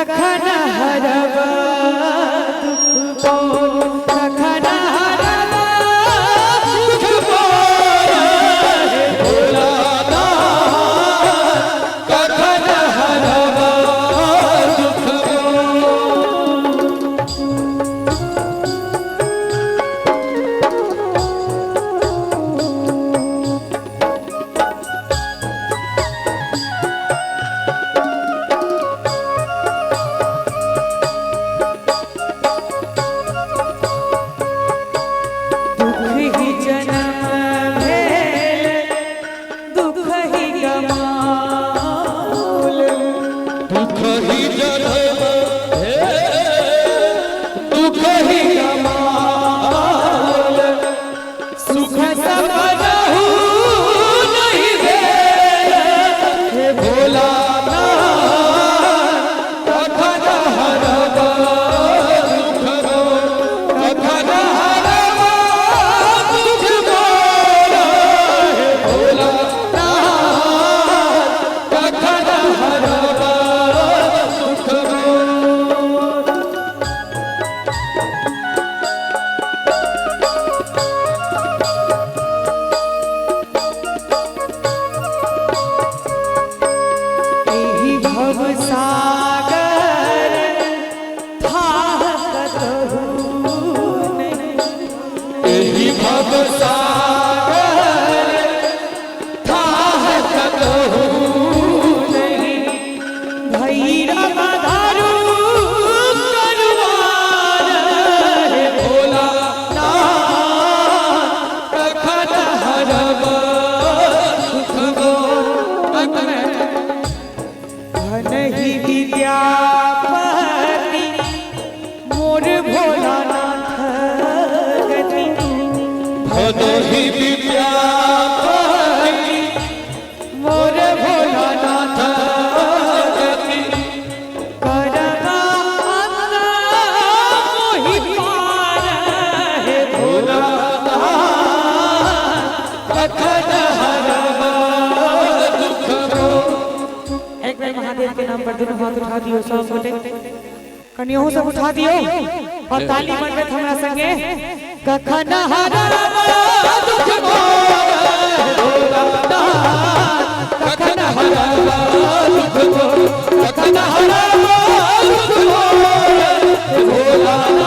कखन हरब दुख बोल कखन हरब दुख बोल भोलानाथ कखन हरब दुख उठा दियो सब गोटे कनियो सब उठा दियो और ताली बजबैत हमरा संगे कखन हरब दुख मोर कखन हरब दुख मोर कखन हरब दुख मोर भोला